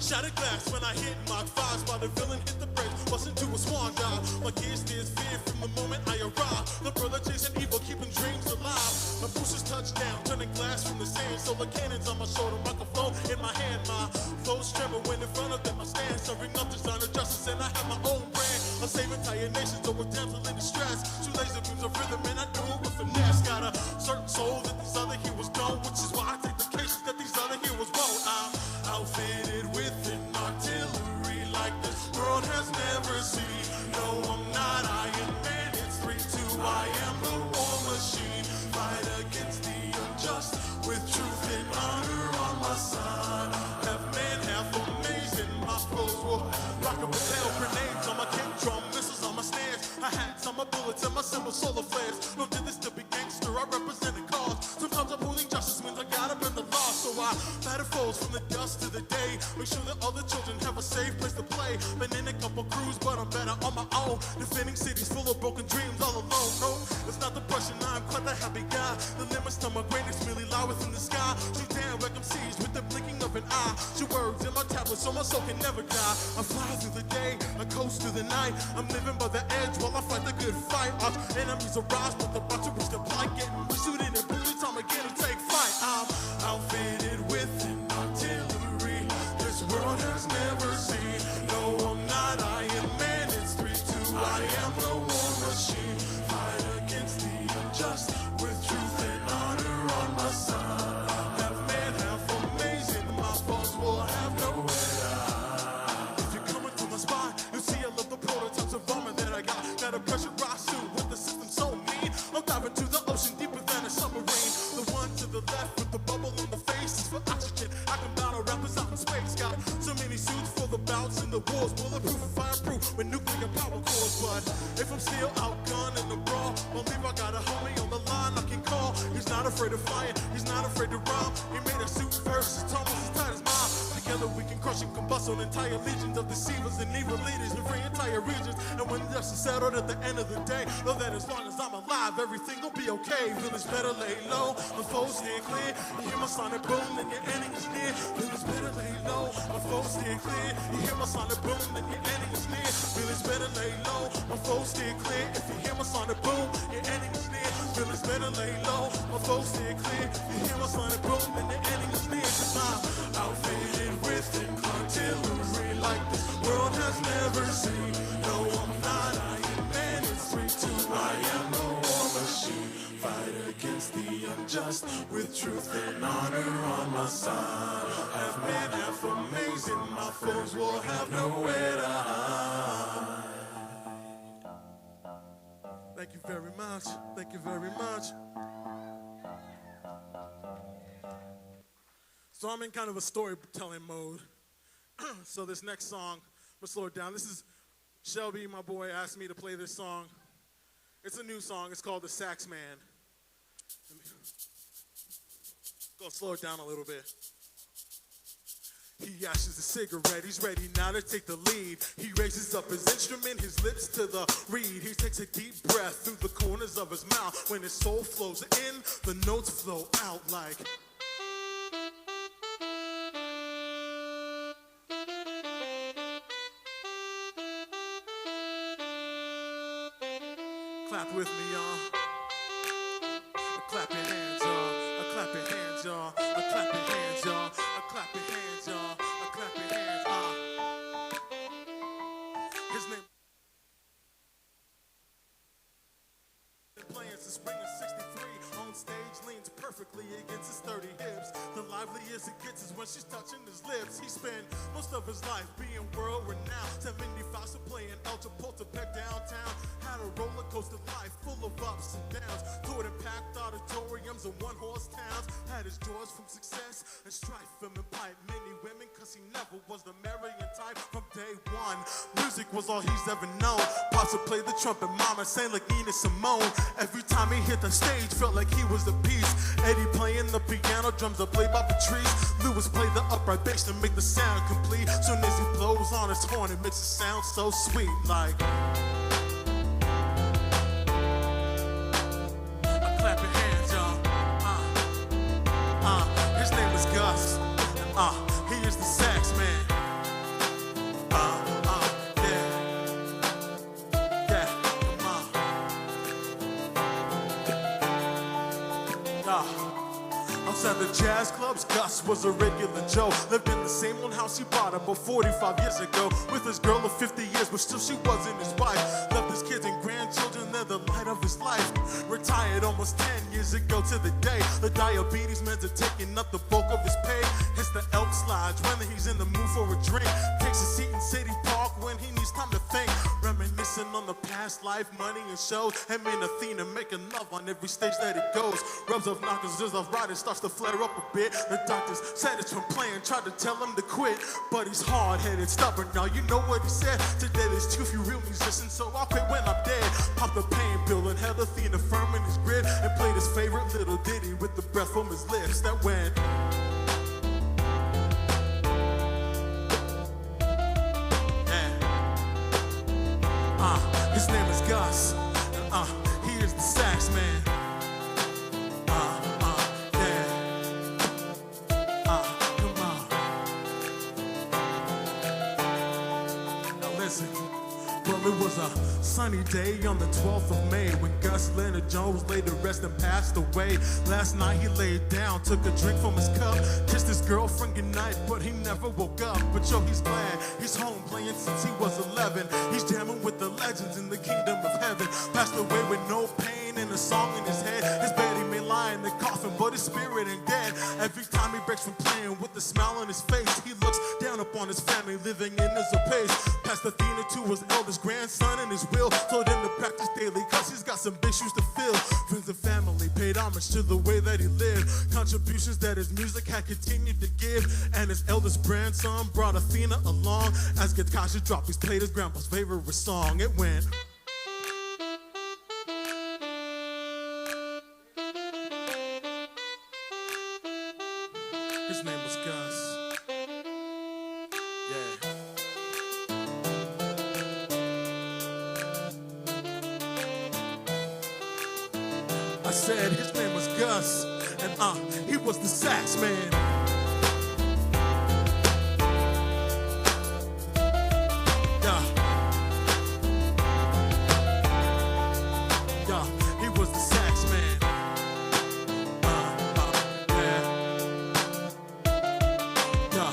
Shattered glass when I hit Mach 5 while the villain hit the brakes. Busting to a swan dive. My gears steers fear from the moment I arrive. The brother chasing evil, keeping dreams alive. My boosters touch down, turning glass from the sand. Solar cannons on my shoulder, microphone in my hand. My flows tremble when in front of them I stand. Serving up designer justice and I have my own brand. I save entire nations over damsel in distress. Two laser beams of rhythm and I do it with finesse. Got a certain soul that these other heroes don't, which is why I take the cases that these other heroes won't. I'm outfitted with an artillery like this world has never seen. No, I'm not Iron Man, it's 3-2. I am the war machine. Fight against the unjust with truth and honor on my side. Half man, half amazing. My foes will rock up with hell grenades on my kick drum, missiles on my stance. I hats on my bullets and my symbol solar flares. No did this to be gangster, I represent a cause. Sometimes upholding justice means I gotta bend the law. So I batter foes from the dust to the day. Make sure that all the children have a safe place to play. Been in a couple crews, but I'm better on my own. Defending cities full of broken dreams all alone. No, it's not depression, I'm quite the happy guy. The limits to my greatness merely lie within the sky. Shoot down like I'm seized with the blinking of an eye. Shoot words in my tablet so my soul can never die. I fly through the day, I coast through the night. I'm living by the edge while I fight the good fight. Our enemies arise, but the about to reach the plight. Getting shooting and booted, time again to take flight. I'm outfitted with an artillery this world has never seen. No, I'm not Iron Man, it's 3-2. I am the war machine. Fight against the unjust with truth and honor on my side. Half man, half amazing. My foes will have nowhere to hide. If you're coming to my spot, you see I love the prototypes of armor that I got. Got a pressurized suit with the system so mean. I'm diving to the ocean deeper than a submarine. The one to the left with the bubble in the face is for oxygen. I can battle rappers out in space. Got so many suits for the bouts and the wars. Bulletproof and fireproof with nuclear power cores. But if I'm still outgunned in the brawl, believe I got a homie on the line I can call. He's not afraid of flying, he's not afraid to rhyme. He made a suit first, it's almost as tight as mine. Together we can crush and combust on entire legions of deceivers and evil leaders and free entire regions. And when dust is settled at the end of the day, know that as long as I'm alive, everything will be okay. Villains better lay low, my foes stay clear. You hear my sonic boom, then your enemy's near. Villains better lay low, my foes stay clear. You hear my sonic boom, then your enemy's near. Villains better lay low, my foes stay clear. If you hear my sonic boom, your enemy's near. Villains better lay low, my foes stay clear. You hear my sonic boom, then your enemy's near. 'Cause I'm outfitted with an artillery like this world has never seen. No, I'm not Iron Man, it's 3-2. I am the war machine. Fight against the unjust with truth and honor on my side. Half man, half amazing. My foes will have nowhere to hide. Thank you very much. Thank you very much. So I'm in kind of a storytelling mode. So this next song, I'm gonna slow it down. This is Shelby, my boy, asked me to play this song. It's a new song. It's called The Sax Man. Go slow it down a little bit. He ashes a cigarette, he's ready now to take the lead. He raises up his instrument, his lips to the reed. He takes a deep breath through the corners of his mouth. When his soul flows in, the notes flow out like... Clap with me, y'all. Clap your hands, y'all. Clap your hands, y'all. Clap your hands, y'all. Clap your hands, y'all. Clap your hands, His name playing since spring of '63. On stage, leans perfectly against his 30 hips. The liveliest it gets is when she's touching his lips. He spent most of his life being world renowned. 75 so playing El Chapultepec downtown. Had a roller coaster life full of ups and downs. Toured in packed auditoriums and one-horse towns. Had his joys from success and strife. Film and pipe many women cause he never was the marrying type from day one. Music was all he's ever known. Pops would play the trumpet, mama sang like Nina Simone. Every time he hit the stage felt like he was the piece. Eddie playing the piano, drums are played by Patrice. Lewis played the upright bass to make the sound complete. Soon as he blows on his horn, it makes it sound so sweet like... Clap your hands, y'all. His name is Gus. He is the sax man. the jazz clubs, Gus was a regular Joe. Lived in the same old house he bought about 45 years ago. With his girl of 50 years, but still she wasn't his wife. Left his kids and grandchildren, they're the light of his life. Retired almost 10 years ago to the day. The diabetes meds are taking up the bulk of his pay. Hits the Elk Slides when he's in the mood for a drink. Takes a seat in City Park when he needs time to think. Reminiscing on the past life, money and shows. Him and Athena making love on every stage that it goes. Rubs off knockers, just off riding, starts to flare up a bit. The doctors said it's from playing, tried to tell him to quit. But he's hard-headed, stubborn now, you know what he said. Today there's too few real musicians, so I'll quit when I'm dead. Popped the pain pill and held Athena firm in his grip. And played his favorite little ditty with the breath from his lips that went. His name is Gus, and he is the sax man. Yeah. Come on. Now listen. Well, it was a sunny day on the 12th of May when Gus Leonard Jones laid to rest and passed away. Last night he laid down, took a drink from his cup, kissed his girlfriend goodnight, but he never woke up. But yo, he's glad he's home playing since he was 11. He's jamming with the legends in the kingdom of heaven. Passed away with no pain and a song in his head. His bed he may lie in the coffin, but his spirit ain't dead. Every time he breaks from playing with a smile on his face, he looks down upon his family living in his pace. Passed Athena to his eldest grandson and his will. Told him to practice daily cause he's got some big shoes to fill. Friends and family paid homage to the way that he lived. Contributions that his music had continued to give. And his eldest grandson brought Athena along. As Gakasha dropped, he played his grandpa's favorite song. It went. His name was Gus. Yeah. I said his name was Gus, and he was the sax man. Yeah. Yeah, he was the sax man. Yeah. Yeah.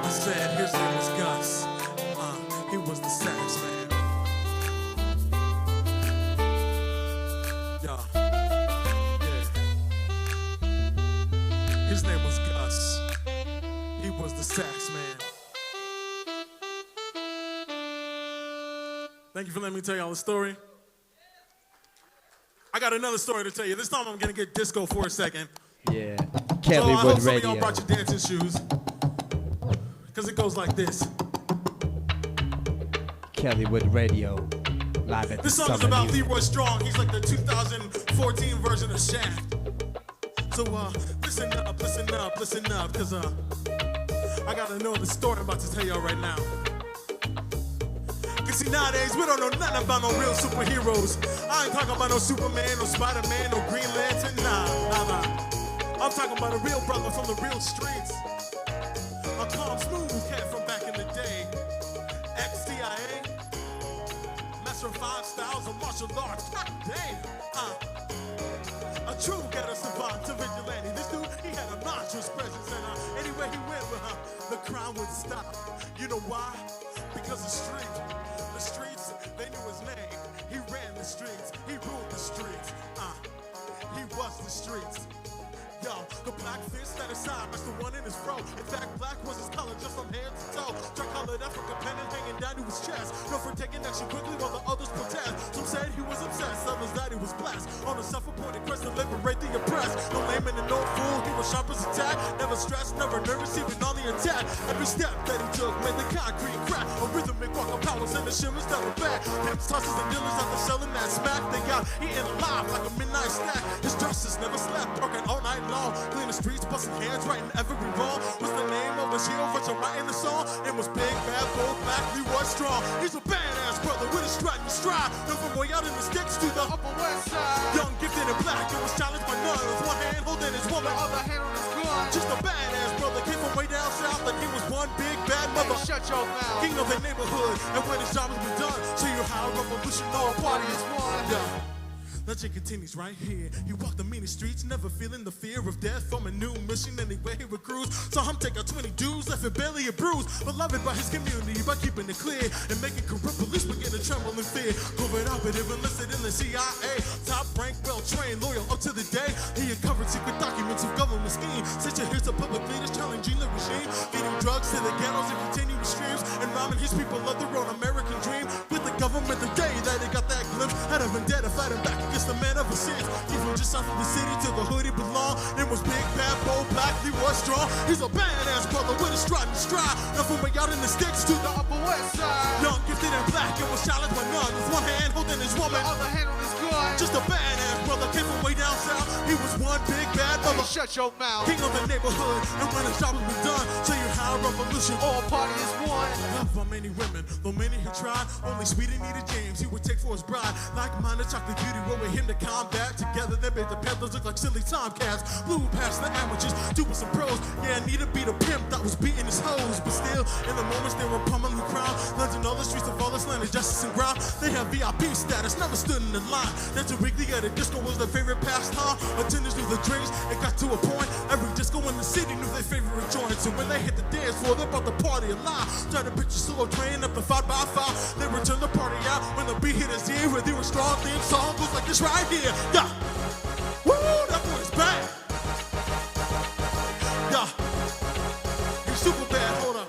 I said his name was Gus, he was the sax man. His name was Gus. He was the sax man. Thank you for letting me tell y'all the story. I got another story to tell you. This time I'm gonna get disco for a second. Yeah. CALLYWOOD Radio. So I hope some of y'all brought your dancing shoes. Cause it goes like this. CALLYWOOD Radio. Live at this song is about Leroy Strong. He's like the 2014 version of Shaft. So listen up, cause I gotta know the story I'm about to tell y'all right now. Cause see, nowadays we don't know nothing about no real superheroes. I ain't talking about no Superman, no Spider-Man, no Green Lantern, nah. I'm talking about a real brother from the real streets. A calm, smooth cat from back in the day. Ex-CIA, Master of 5 styles of martial arts. God damn, a true ghetto savant to vigilante. This dude, he had a monstrous presence, and anywhere he went, the crowd would stop. You know why? Because the streets, they knew his name. He ran the streets, he ruled the streets. He was the streets. Yo, the black fist at his side, that's the one in his fro. In fact, black was his color just from head to toe. Tri-colored African pennant hanging down to his chest. No for taking action quickly while the others protest. Some said he was obsessed, others that he was blessed. On a self-appointed quest to liberate the oppressed. No layman and no fool, he was sharp as attack. Never stressed, never nervous, even on the attack. Every step that he took made the concrete crack. A rhythmic walk of powers and the shimmers that were back. Pimps, tosses, and dealers out there selling that smack. They got eaten alive like a midnight snack. His justice never slept, working all night long. Clean the streets, busting hands, writing every wrong. What's the name of the shield for you writing the song? It was Big Bad Bold Black Leroy Strong. He's a badass brother with a strut and stride. Known from way out in the sticks to the Upper West Side. Young, gifted, and black, it was challenged by none. With one hand holding his woman, other hand on his gun. Just a badass brother, came from way down south like he was one big bad mother. Hey, shut your mouth. King of the neighborhood, and when his job has been done, show you how a revolution or a party is won. Yeah. Legend continues right here. He walked the meanest streets, never feeling the fear of death from a new mission. Anyway, he recruits. Saw him take out 20 dudes, left it barely a bruise. Beloved by his community by keeping it clear and making corrupt police begin to tremble in fear. Covert operative enlisted in the CIA. Top rank, well trained, loyal up to the day. He uncovered secret documents of government scheme. Such a here's to public leaders challenging the regime, feeding drugs to the ghettos and continuous streams, and rhyming his people of their own American dream. With the government the day that he got that glimpse, had a vendetta fighting back against the man of his sins. He from just south of the city to the hood he belonged. And was big, bad, bold, black, he was strong. He's a badass brother with a strut and stride. Now from way out in the sticks to the upper west side. Young, gifted, and black, and was challenged by none. With one hand holding his woman, the other hand on his gun. Just a badass brother, came from way down south. He was one big bad brother. Hey, shut your mouth. King of the neighborhood, and when his job was done, show you how revolution all party is one. Loved by many women, though many who tried, only sweetie needed James he would take for his bride. Like-minded chocolate beauty rode with him to combat. Together they made the peddlers look like silly tomcats. Blew past the amateurs, doing some pros. Yeah, I need to beat a pimp that was beating his hoes. But still, in the moments they were pummeling the crowd. London, all the streets of all this land is justice and ground. They have VIP status, never stood in the line. That's a weekly at a disco was their favorite pastime. Attendants knew the drinks, it got to a point. Every disco in the city knew their favorite joints. And when they hit the dance floor, they brought the party alive. Try to picture solo train up the 5x5. They return the party out when the beat hit his ear. With you a strong theme song goes like this right here. Yeah. Woo, that boy's back. Yeah. He's super bad, hold up.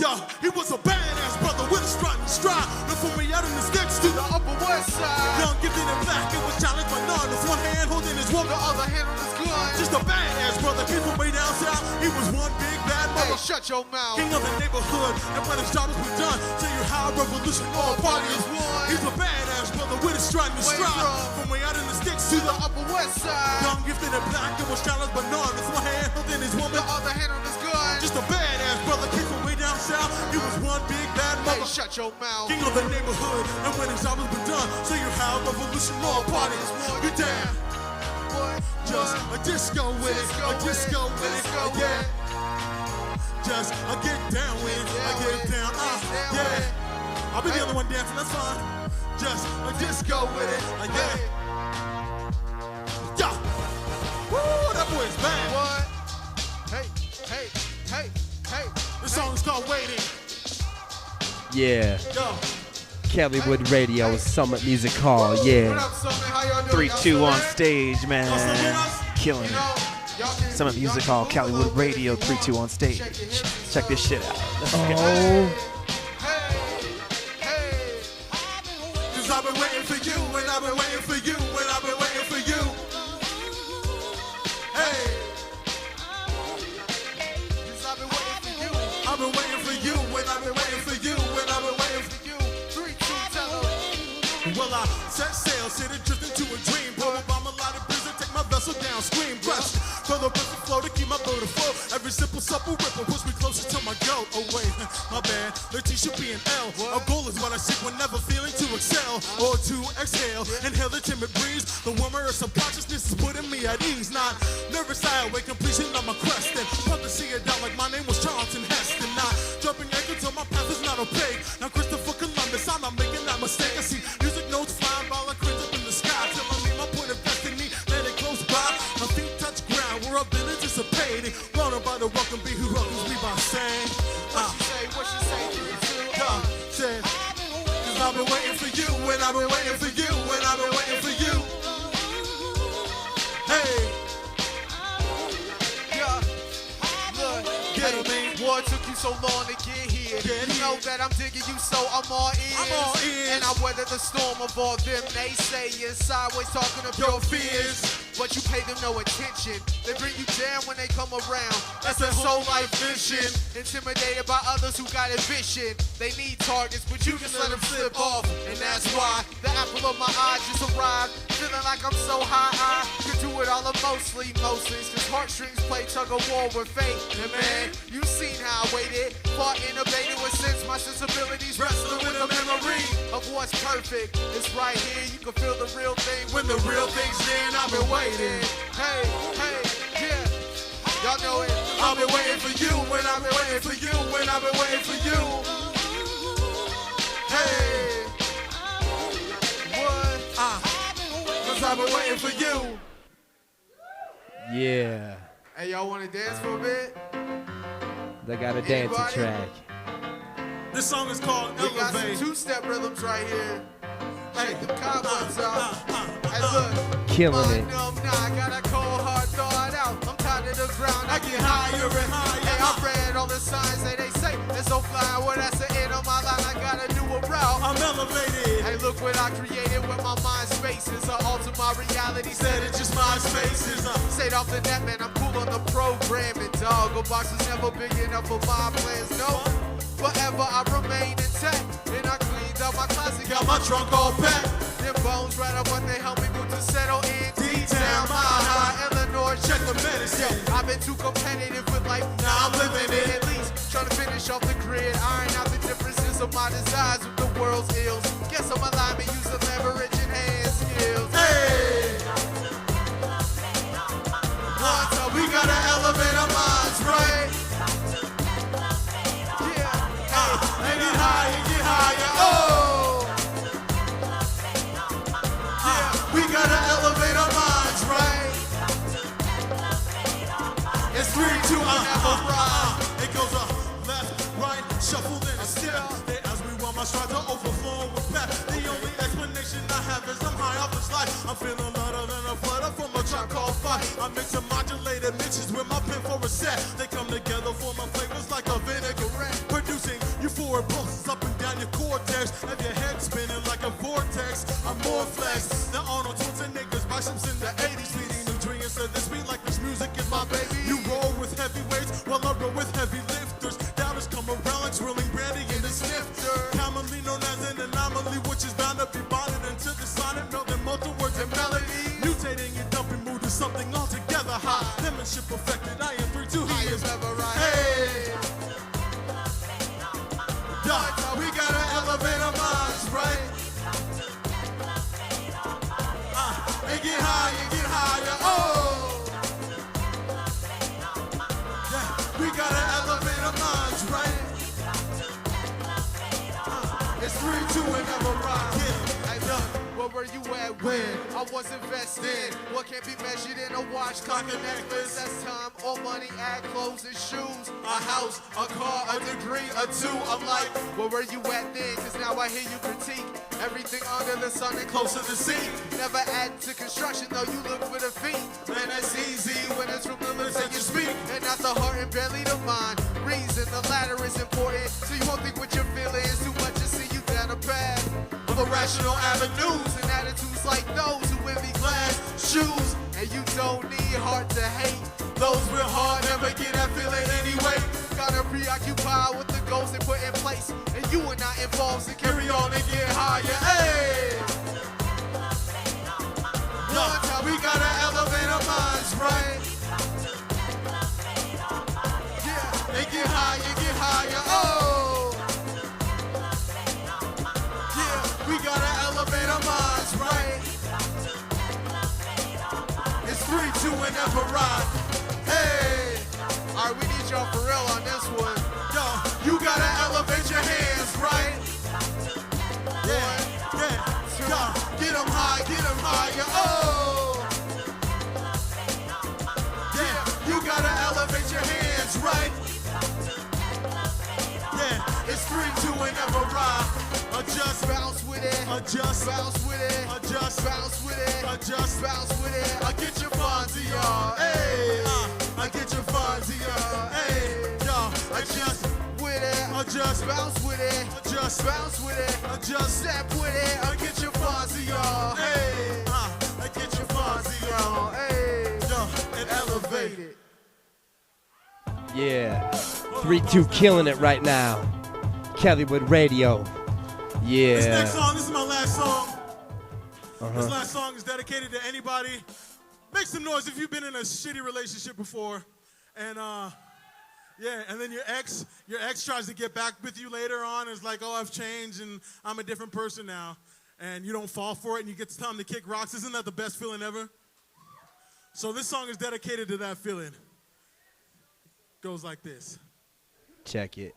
Yeah, he was a badass brother with a strut and stride. Look from me out in the sticks to the upper west side. Young, gifted, and black, it was challenged by none. With one hand holding his woman, the other hand on his gun. Just a badass brother, came from way down south. He was one big bad mother. Hey, shut your mouth. King of the neighborhood, and when his job was done, tell you how revolution all party is one. He's a badass brother with a strut and stride. From way out in the sticks to the upper west side. Young, gifted, and black, it was challenged by none. With one hand holding his woman, the other hand on his gun. Just a badass brother, came from way down south. He was one big bad mother. Hey, shut your mouth. King of the neighborhood, and when his job has been done, show you how revolution all party is one. You damn. Just a disco with it, a disco with it, yeah. Just I get down with it, I get down, yeah. I'll be the only one dancing, that's fine. Just a disco with it, yeah. Yeah. Woo, that boy is bad. What? Hey, hey, hey, hey. This song's called Waiting. Yeah. Yo. CALLYWOOD Radio, Summit Music Hall, yeah. 3-2 on stage, man. Killing it. Summit Music Hall, CALLYWOOD Radio, 3-2 on stage. Check this shit out. Let's go. Cause I've been waiting for you, and I've been waiting for you, and I've been waiting for you. Hey. Cause I've been waiting for you. I've been waiting for you, and I've been waiting for you, and I've been waiting for you. 3-2, tell them. Well, I set sail, sit and drift into a dream. Blow a bomb, a lot of breeze, and take my vessel down. Scream, blessed. Feel the river flow to keep my boat afloat. Every simple, supple ripple push me closer to my goal. Oh, wait, my bad. The T should be an L. A goal is what I seek when never feeling to excel or to exhale. Inhale the timid breeze. The warmer of subconsciousness is putting me at ease. Not nervous, I await completion of my quest. And want to see it down like my name was Charlton Heston. Not jumping anchor till my path is not opaque. Now Christopher Columbus, I'm not making that mistake. I see music notes flying by like cranes up in the sky. Till I meet my point of destiny, let it close by. My feet touch ground where I've been anticipating. Blown by the welcome bee who welcomes me by saying, what she say, said, cause I've been waiting for you, and I've been waiting for you, and I've been waiting for you. Hey, yeah, look, get it, man. What took you so long to get here? You know that I'm digging you, so I'm all ears. And I weather the storm of all them naysayers, sideways talking of your fears. But you pay them no attention. They bring you down when they come around. That's their soul life mission. Intimidated by others who got ambition. They need targets, but you just let them slip off. And that's why the apple of my eye just arrived. Feeling like I'm so high, I could do it all mostly. It's just heartstrings play tug of war with fate. And man, you seen how I waited. Fought innovated with sense. My sensibilities wrestling with a memory of what's perfect. It's right here, you can feel the real thing. When the real thing's there, and I've been waiting. Hey, hey, yeah. Y'all know it. I've been waiting for you, when I've been waiting for you, when I've been waiting for you. Hey. What? I've been waiting for you. Yeah. Hey, y'all want to dance for a bit? They got a dancing Anybody? track. This song is called We got some Elevate. two-step rhythms right here. Shake the cobwebs out. Hey, look. Killing it. Numb now, I got a cold heart thawed out. I'm tired of the ground, I get higher and higher. Hey, I read all the signs that they say it's so fly. Well, that's the end of my line. I gotta do a route. I'm elevated. Hey, look what I created with my mind spaces. I alter my reality, Said it's just my spaces. Stayed off the net, man. I'm cool on the programming, dog. A box is never big enough for my plans, no. Forever I remain intact. And I cleaned out my closet, Got my trunk all packed. them bones right up, but they help me move to settle in D-Town, Mile High, Illinois. Check the medicine. I've been too competitive with life, now I'm living it. At least trying to finish off the grid, iron out the differences of my desires with the world's ills. Guess I'm alignment, use the leverage and hand skills. Hey! We gotta elevate our minds, right? And get higher, oh! We gotta elevate our minds, right? It's 3, 2, It goes left, right, shuffle, then a step. They ask me why my strides are overflowing with pep. The only explanation I have is I'm high off this life. I'm feeling louder than a flutter from a track called fight. I mix a modulated mixes with my pen for a set. They come together for my flavors like a vinaigrette. Producing euphoric pulses up and down your cortex. Have your head spinning like a vortex. I'm more flex than Arnold Schwarzenegger's biceps in the 80s. Feeding nutrients to this beat like this music is my baby. You roll with heavyweights while I roll with heavy lifters. Doubters come around like swirling brandy in the snifter. Commonly known as an anomaly, which is bound to be bonded into the sonic melt in multiple words and melody. Mutating your dumping mood to something altogether high. Penmanship perfected, I am 3, 2, he is Everai. hey. Yeah, we gotta elevate our minds, right? And get higher, oh! Yeah, we gotta elevate our minds, right? It's 3, 2, and Everai. Hey, look, where were you at when I was invested? What can't be measured in a watch, clock, a necklace? That's time, all money, ad clothes and shoes. A house, a car, a degree, a 2. I'm like, where were you at then? Cause now I hear you critique everything under the sun and closer to sea. Never add to construction, though you look for the feet. Man, that's easy when it's from the lips that you speak. And not the heart and barely the mind. Reason, the latter is important. So you won't think what you're feeling is too much to see you down a path of irrational avenues and attitudes like those who envy glass shoes. And you don't need heart to hate. Those real hard never get that feeling anyway. Gotta preoccupy with the goals they put in place. And you are not involved, so carry on and get higher. Hey! One time we gotta elevate our minds, right? Yeah, and get higher, oh! Yeah, we gotta elevate our minds, right? It's 3, 2, and Everai. Hey! Alright, we need y'all for real on this one. Yo, you gotta elevate your hands, right? Yeah, yo, get them higher, oh! Yeah, you gotta elevate your hands, right? Yeah, it's 3, 2, and Everai. Adjust, bounce with it. Adjust, bounce with it. Adjust, bounce with it. Adjust, bounce with it. I get your funds, y'all. Hey, I get your funds, y'all. Hey, y'all. Adjust with it. Adjust, bounce with it. Adjust, bounce with it. Adjust, step with it. I get your funds, y'all. Hey, I get your funds, y'all. Hey, y'all, and elevate it. Yeah. 3, 2 killing it right now. CALLYWOOD Radio. Yeah. This next song, this is my last song. This last song is dedicated to anybody. Make some noise if you've been in a shitty relationship before. And yeah, and then your ex tries to get back with you later on. It's like, oh, I've changed and I'm a different person now. And you don't fall for it and you get time to kick rocks. Isn't that the best feeling ever? So this song is dedicated to that feeling. Goes like this. Check it.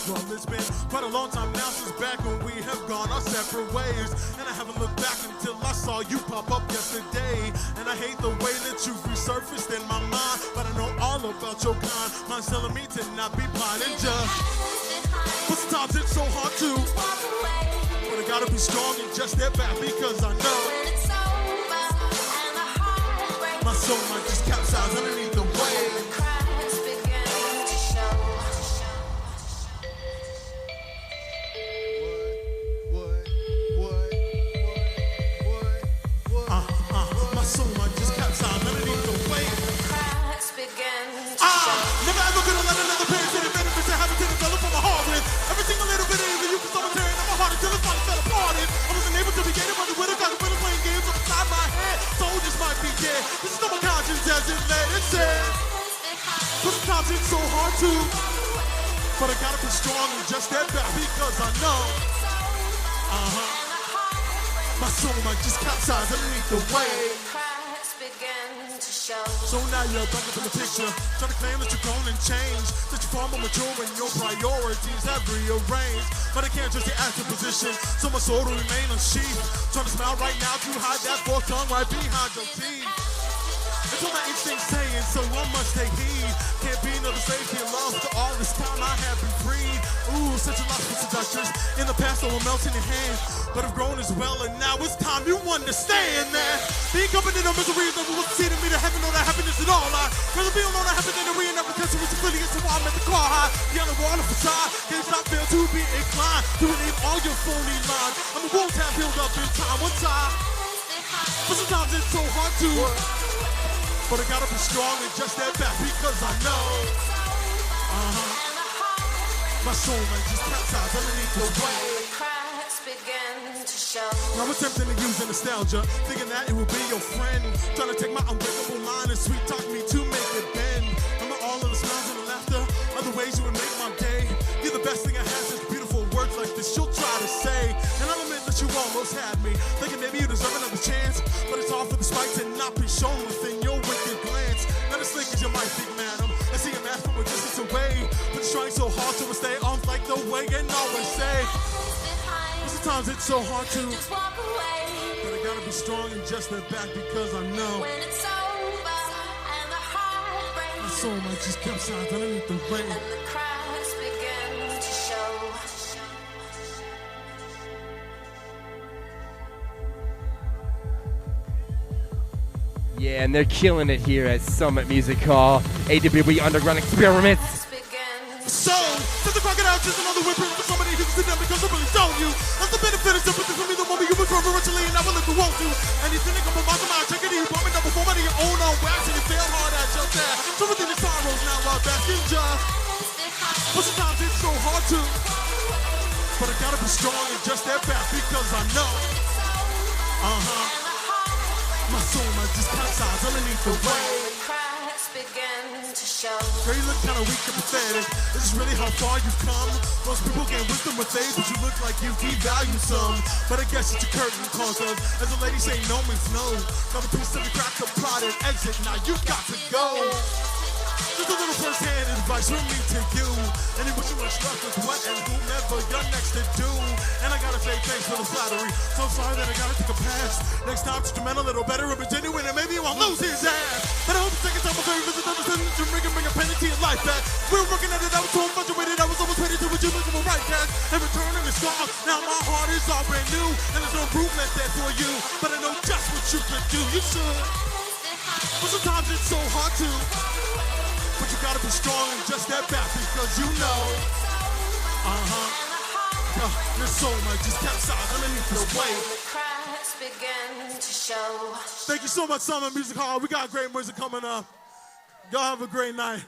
Well, it's been quite a long time now since back when we have gone our separate ways. And I haven't looked back until I saw you pop up yesterday. And I hate the way that you've resurfaced in my mind, but I know all about your kind. Mine's telling me to not be blind and just. But sometimes it's so hard to. But I gotta be strong and just step back because I know my soul might just capsize underneath the wave. My soul might just capsize underneath the wave. Never ever gonna let another pair to the benefits I haven't developed from my heart with. Every single little bit of it, you can start tearing up my heart until it finally fell apart. I wasn't able to begin it, but the winner got the winner playing games upside my head. Soldiers might be dead. This is not my conscience as it let it say. But sometimes it's so hard to. But I gotta be strong and just step back because I know. My soul might just capsize underneath the wave. So now you're back up in the picture, trying to claim that you're grown and changed, that you're far more mature and your priorities have rearranged. But I can't just the active position, so my soul to remain unsheathed. Trying to smile right now to hide that forked tongue right behind your teeth. It's what my instinct's saying, so I must take heed. Can't be another safety and love to all this time I have been freed. Ooh, such a lot for seductress. In the past, I will melt in your hand, but I've grown as well, and now it's time you understand that being covered in a misery is never what's seated me to heaven, or that happiness at all. I'd rather be alone, I happen in the real never catch a really against the wall, I'm at the car high. The other wall of facade, can't stop, fail to be inclined to believe all your phony lines. I'm a wolf town built up in time, one time. But sometimes it's so hard to. But I gotta be strong and just step back because I know. My soul might just capsize underneath the wave. I'm attempting to use nostalgia, thinking that it will be your friend. Trying to take my unbreakable mind and sweet talk me to make it bend. I'm all of the smiles and the laughter, other ways you would make my day. You're the best thing I have, such beautiful words like this you'll try to say. And I'll admit that you almost had me, thinking maybe you deserve another chance. But it's all for the spite to not be shown within your wicked glance. Not as slick as you might think, madam. I see a man from a distance away, but it's trying so hard to stay on like the way and always say. Sometimes it's so hard to. But I gotta be strong and just step back because I know. When it's over and the heart breaks, my soul might just capsize underneath the rain. And the cracks begin to show. Yeah, and they're killing it here at Summit Music Hall. AWB Underground Experiments. So, since the crocodile just another whipping for somebody who's sitting there because I really don't you. That's the benefit of sympathy for me, the moment you were originally, and I will if you won't do. And you think I'm about to mind, check it, you brought me number 4 out of your own on wax, and you fail hard at your dad. So within the sorrows now I'm back in just. But sometimes it's so hard to. But I gotta be strong and just step back because I know. My soul might just capsize underneath the wave. Girl, you look kinda weak and pathetic. This is really how far you've come. Most people gain wisdom with age, but you look like you devalue some. But I guess it's a curtain cause of, as the lady say, no means no. Another piece of the crack of pride and exit, now you got to go. Just a little first-hand advice from me to you. And you wish you much luck with what and whomever you're next to do. And I gotta say thanks for the flattery. So sorry that I gotta take a pass. Next time, just a little better and be genuine, and maybe you won't lose his ass. But I hope the second time I'm very visit understanding that you bring a penny to your life back. We were working at it, I was so infatuated, I was almost ready to resume it to a right cash. And returning the scar, now my heart is all brand new. And there's no improvement there for you. But I know just what you could do, you should. But sometimes it's so hard to. But you gotta be strong and just step back because you know. Your soul might just capsize underneath the wave. Thank you so much, Summit Music Hall. We got great music coming up. Y'all have a great night.